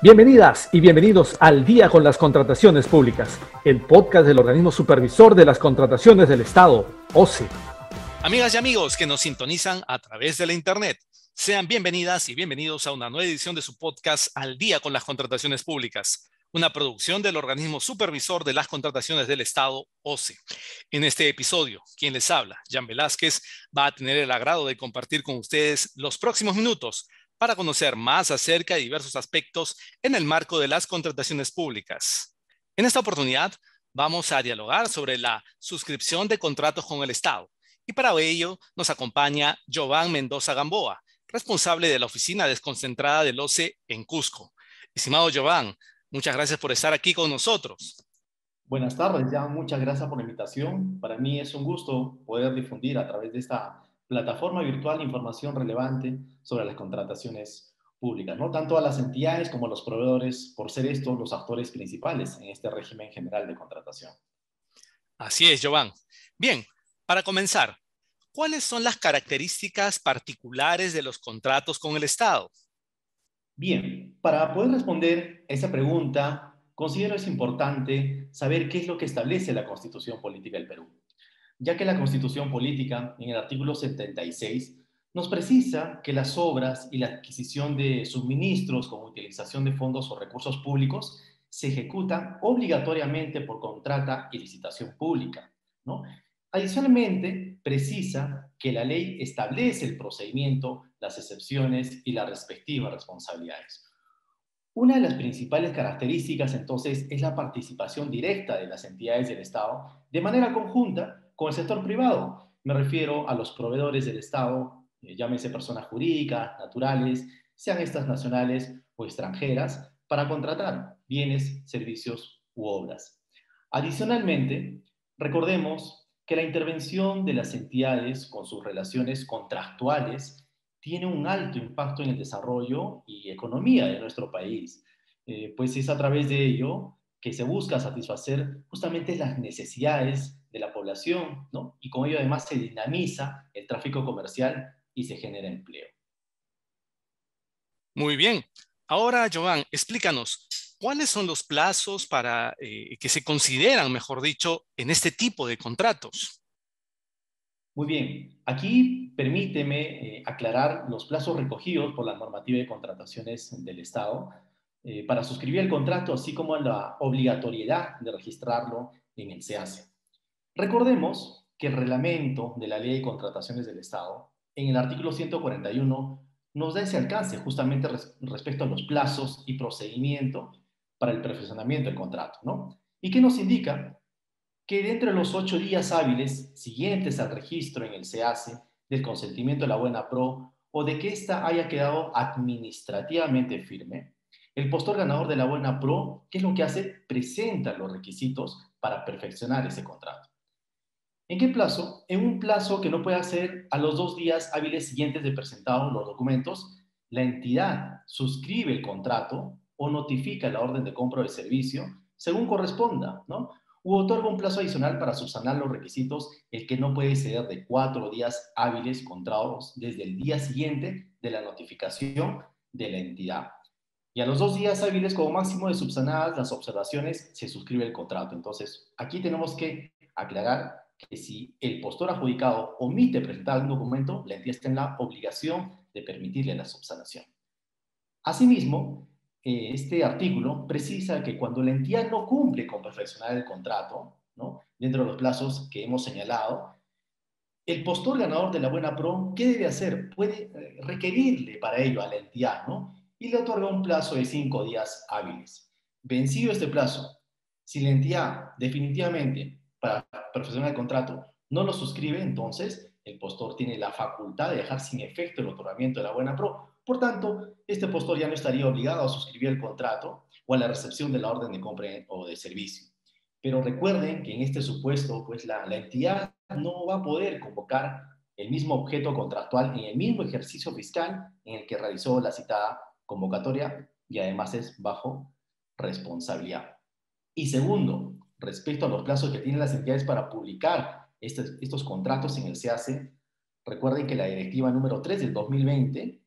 Bienvenidas y bienvenidos al Día con las Contrataciones Públicas, el podcast del organismo supervisor de las contrataciones del Estado, OCE. Amigas y amigos que nos sintonizan a través de la Internet, sean bienvenidas y bienvenidos a una nueva edición de su podcast Al Día con las Contrataciones Públicas, una producción del organismo supervisor de las contrataciones del Estado, OCE. En este episodio, quien les habla, Jan Velázquez, va a tener el agrado de compartir con ustedes los próximos minutos para conocer más acerca de diversos aspectos en el marco de las contrataciones públicas. En esta oportunidad, vamos a dialogar sobre la suscripción de contratos con el Estado. Y para ello nos acompaña Jovan Mendoza Gamboa, responsable de la oficina desconcentrada del OCE en Cusco. Estimado Jovan, muchas gracias por estar aquí con nosotros. Buenas tardes, Jan. Muchas gracias por la invitación. Para mí es un gusto poder difundir a través de esta plataforma virtual información relevante sobre las contrataciones públicas, ¿no? Tanto a las entidades como a los proveedores, por ser estos los actores principales en este régimen general de contratación. Así es, Jovan. Bien, para comenzar, ¿cuáles son las características particulares de los contratos con el Estado? Bien, para poder responder esa pregunta, considero es importante saber qué es lo que establece la Constitución Política del Perú, ya que la Constitución Política, en el artículo 76, nos precisa que las obras y la adquisición de suministros con utilización de fondos o recursos públicos se ejecutan obligatoriamente por contrata y licitación pública, ¿no? Adicionalmente, precisa que la ley establece el procedimiento, las excepciones y las respectivas responsabilidades. Una de las principales características, entonces, es la participación directa de las entidades del Estado de manera conjunta con el sector privado. Me refiero a los proveedores del Estado, llámese personas jurídicas, naturales, sean estas nacionales o extranjeras, para contratar bienes, servicios u obras. Adicionalmente, recordemos que la intervención de las entidades con sus relaciones contractuales tiene un alto impacto en el desarrollo y economía de nuestro país, pues es a través de ello que se busca satisfacer justamente las necesidades de la población, ¿no? Y con ello además se dinamiza el tráfico comercial y se genera empleo. Muy bien. Ahora, Jovan, explícanos, ¿cuáles son los plazos para que se consideran, mejor dicho, en este tipo de contratos? Muy bien, aquí permíteme aclarar los plazos recogidos por la normativa de contrataciones del Estado para suscribir el contrato, así como la obligatoriedad de registrarlo en el SEACE. Recordemos que el reglamento de la Ley de Contrataciones del Estado, en el artículo 141, nos da ese alcance justamente respecto a los plazos y procedimiento para el perfeccionamiento del contrato, ¿no? ¿Y qué nos indica? Que dentro de los 8 días hábiles siguientes al registro en el SEACE del consentimiento de la buena pro o de que ésta haya quedado administrativamente firme, el postor ganador de la buena pro, ¿qué es lo que hace? Presenta los requisitos para perfeccionar ese contrato. ¿En qué plazo? En un plazo que no pueda ser a los 2 días hábiles siguientes de presentados los documentos, la entidad suscribe el contrato o notifica la orden de compra de servicio según corresponda, ¿no? U otorga un plazo adicional para subsanar los requisitos, el que no puede exceder de 4 días hábiles contados desde el día siguiente de la notificación de la entidad. Y a los 2 días hábiles, como máximo de subsanadas las observaciones, se suscribe el contrato. Entonces, aquí tenemos que aclarar que si el postor adjudicado omite presentar un documento, la entidad está en la obligación de permitirle la subsanación. Asimismo, este artículo precisa que cuando la entidad no cumple con perfeccionar el contrato, ¿no? Dentro de los plazos que hemos señalado, el postor ganador de la buena pro, ¿qué debe hacer? Puede requerirle para ello a la entidad, ¿no? Y le otorga un plazo de 5 días hábiles. Vencido este plazo, si la entidad definitivamente para perfeccionar el contrato no lo suscribe, entonces el postor tiene la facultad de dejar sin efecto el otorgamiento de la buena pro. Por tanto, este postor ya no estaría obligado a suscribir el contrato o a la recepción de la orden de compra o de servicio. Pero recuerden que en este supuesto, pues la entidad no va a poder convocar el mismo objeto contractual en el mismo ejercicio fiscal en el que realizó la citada convocatoria y además es bajo responsabilidad. Y segundo, respecto a los plazos que tienen las entidades para publicar estos contratos en el SEACE, recuerden que la directiva número 3 del 2020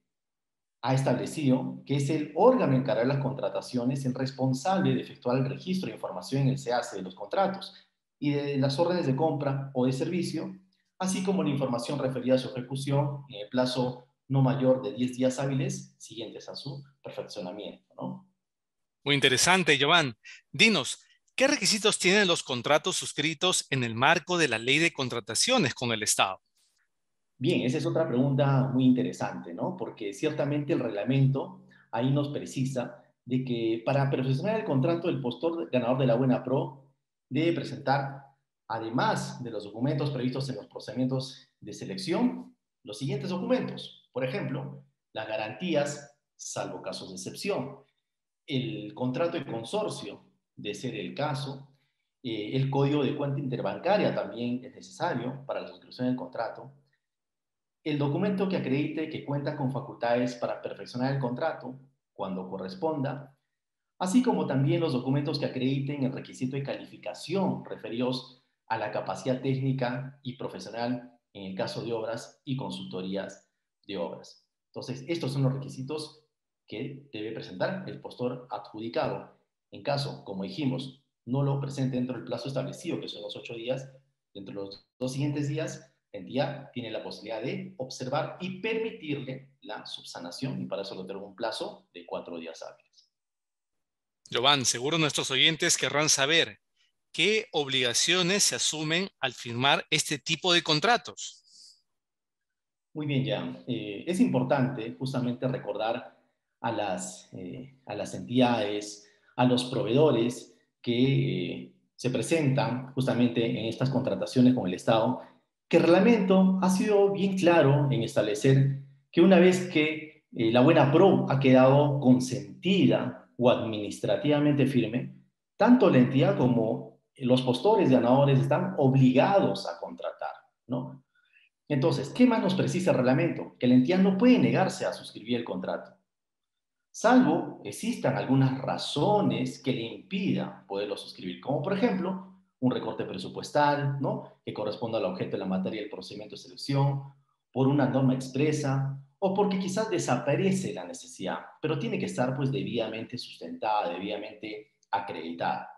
ha establecido que es el órgano encargado de las contrataciones el responsable de efectuar el registro de información en el SEACE de los contratos y de las órdenes de compra o de servicio, así como la información referida a su ejecución en el plazo no mayor de 10 días hábiles siguientes a su perfeccionamiento, ¿no? Muy interesante, Giovanni. Dinos, ¿qué requisitos tienen los contratos suscritos en el marco de la Ley de Contrataciones con el Estado? Bien, esa es otra pregunta muy interesante, ¿no? Porque ciertamente el reglamento ahí nos precisa de que para perfeccionar el contrato, el postor ganador de la Buena Pro debe presentar, además de los documentos previstos en los procedimientos de selección, los siguientes documentos. Por ejemplo, las garantías, salvo casos de excepción, el contrato de consorcio, de ser el caso, el código de cuenta interbancaria también es necesario para la suscripción del contrato, el documento que acredite que cuenta con facultades para perfeccionar el contrato cuando corresponda, así como también los documentos que acrediten el requisito de calificación referidos a la capacidad técnica y profesional en el caso de obras y consultorías de obras. Entonces, estos son los requisitos que debe presentar el postor adjudicado. En caso, como dijimos, no lo presente dentro del plazo establecido, que son los 8 días, dentro de los 2 siguientes días, la entidad tiene la posibilidad de observar y permitirle la subsanación, y para eso lo tengo un plazo de 4 días hábiles. Giovanni, seguro nuestros oyentes querrán saber qué obligaciones se asumen al firmar este tipo de contratos. Muy bien, ya. Es importante justamente recordar a las entidades, a los proveedores que se presentan justamente en estas contrataciones con el Estado, que el reglamento ha sido bien claro en establecer que una vez que la Buena Pro ha quedado consentida o administrativamente firme, tanto la entidad como los postores ganadores están obligados a contratar, ¿no? Entonces, ¿qué más nos precisa el reglamento? Que la entidad no puede negarse a suscribir el contrato, salvo existan algunas razones que le impidan poderlo suscribir, como por ejemplo un recorte presupuestal, ¿no? Que corresponda al objeto de la materia del procedimiento de selección, por una norma expresa o porque quizás desaparece la necesidad, pero tiene que estar pues debidamente sustentada, debidamente acreditada.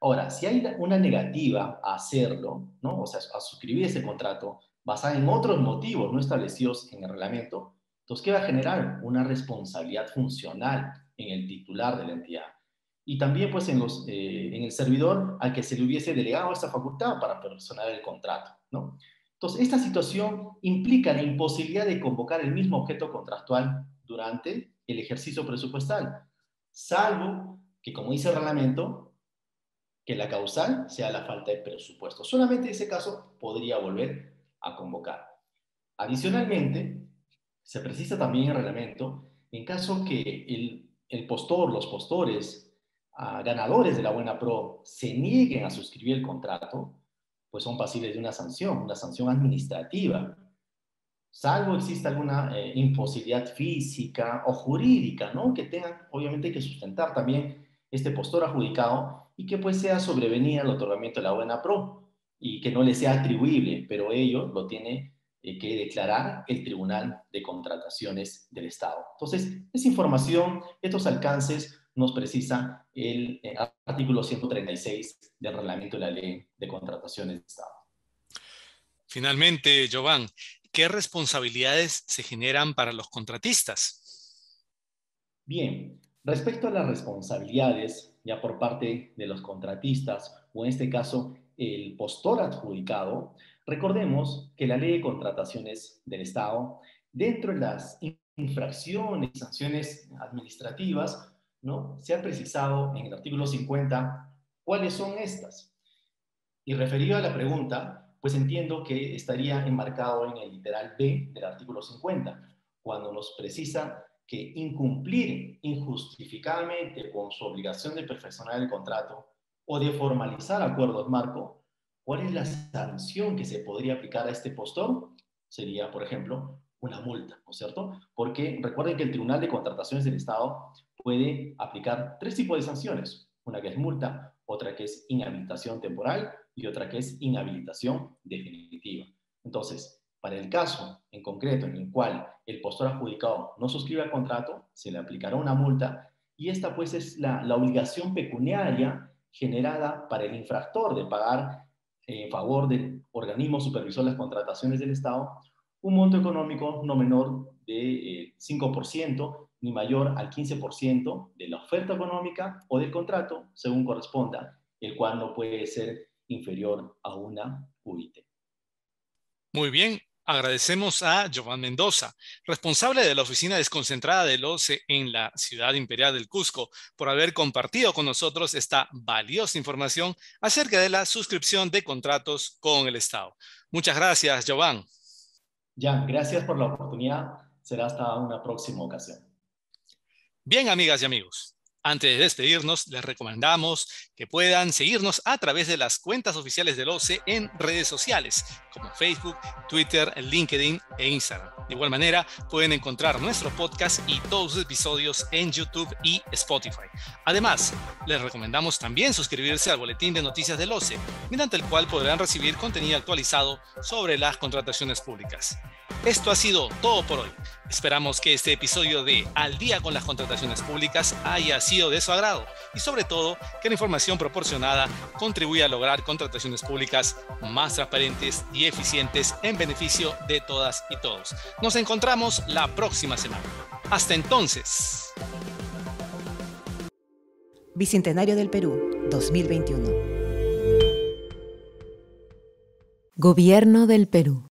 Ahora, si hay una negativa a hacerlo, ¿no? O sea, a suscribir ese contrato basada en otros motivos no establecidos en el reglamento, entonces, ¿qué va a generar? Una responsabilidad funcional en el titular de la entidad. Y también, pues, en el servidor al que se le hubiese delegado esta facultad para personar el contrato, ¿no? Entonces, esta situación implica la imposibilidad de convocar el mismo objeto contractual durante el ejercicio presupuestal, salvo que, como dice el reglamento, que la causal sea la falta de presupuesto. Solamente en ese caso podría volver a convocar. Adicionalmente, se precisa también en el reglamento, en caso que el postor, los postores, ganadores de la Buena Pro, se nieguen a suscribir el contrato, pues son pasibles de una sanción administrativa, salvo exista alguna imposibilidad física o jurídica, ¿no? Que tengan, obviamente, que sustentar también este postor adjudicado y que pues sea sobrevenida el otorgamiento de la Buena Pro y que no le sea atribuible, pero ello lo tiene que declarar el Tribunal de Contrataciones del Estado. Entonces, esa información, estos alcances nos precisa el artículo 136 del Reglamento de la Ley de Contrataciones del Estado. Finalmente, Giovanni, ¿qué responsabilidades se generan para los contratistas? Bien, respecto a las responsabilidades ya por parte de los contratistas, o en este caso el postor adjudicado, recordemos que la Ley de Contrataciones del Estado, dentro de las infracciones y sanciones administrativas, ¿no? Se ha precisado en el artículo 50 cuáles son estas. Y referido a la pregunta, pues entiendo que estaría enmarcado en el literal B del artículo 50, cuando nos precisa que incumplir injustificadamente con su obligación de perfeccionar el contrato o de formalizar acuerdos marco, ¿cuál es la sanción que se podría aplicar a este postor? Sería, por ejemplo, una multa, ¿no es cierto? Porque recuerden que el Tribunal de Contrataciones del Estado puede aplicar 3 tipos de sanciones. Una que es multa, otra que es inhabilitación temporal y otra que es inhabilitación definitiva. Entonces, Para el caso en concreto en el cual el postor adjudicado no suscriba el contrato, se le aplicará una multa y esta pues es la obligación pecuniaria generada para el infractor de pagar en favor del organismo supervisor de las contrataciones del Estado un monto económico no menor de 5% ni mayor al 15% de la oferta económica o del contrato, según corresponda, el cual no puede ser inferior a una UIT. Muy bien, agradecemos a Jovan Mendoza, responsable de la oficina desconcentrada del OCE en la ciudad imperial del Cusco, por haber compartido con nosotros esta valiosa información acerca de la suscripción de contratos con el Estado. Muchas gracias, Jovan. Jan, gracias por la oportunidad. Será hasta una próxima ocasión. Bien, amigas y amigos. Antes de despedirnos, les recomendamos que puedan seguirnos a través de las cuentas oficiales del OCE en redes sociales, como Facebook, Twitter, LinkedIn e Instagram. De igual manera, pueden encontrar nuestro podcast y todos sus episodios en YouTube y Spotify. Además, les recomendamos también suscribirse al boletín de noticias del OCE, mediante el cual podrán recibir contenido actualizado sobre las contrataciones públicas. Esto ha sido todo por hoy. Esperamos que este episodio de Al Día con las Contrataciones Públicas haya sido de su agrado y sobre todo que la información proporcionada contribuya a lograr contrataciones públicas más transparentes y eficientes en beneficio de todas y todos. Nos encontramos la próxima semana. Hasta entonces. Bicentenario del Perú, 2021. Gobierno del Perú.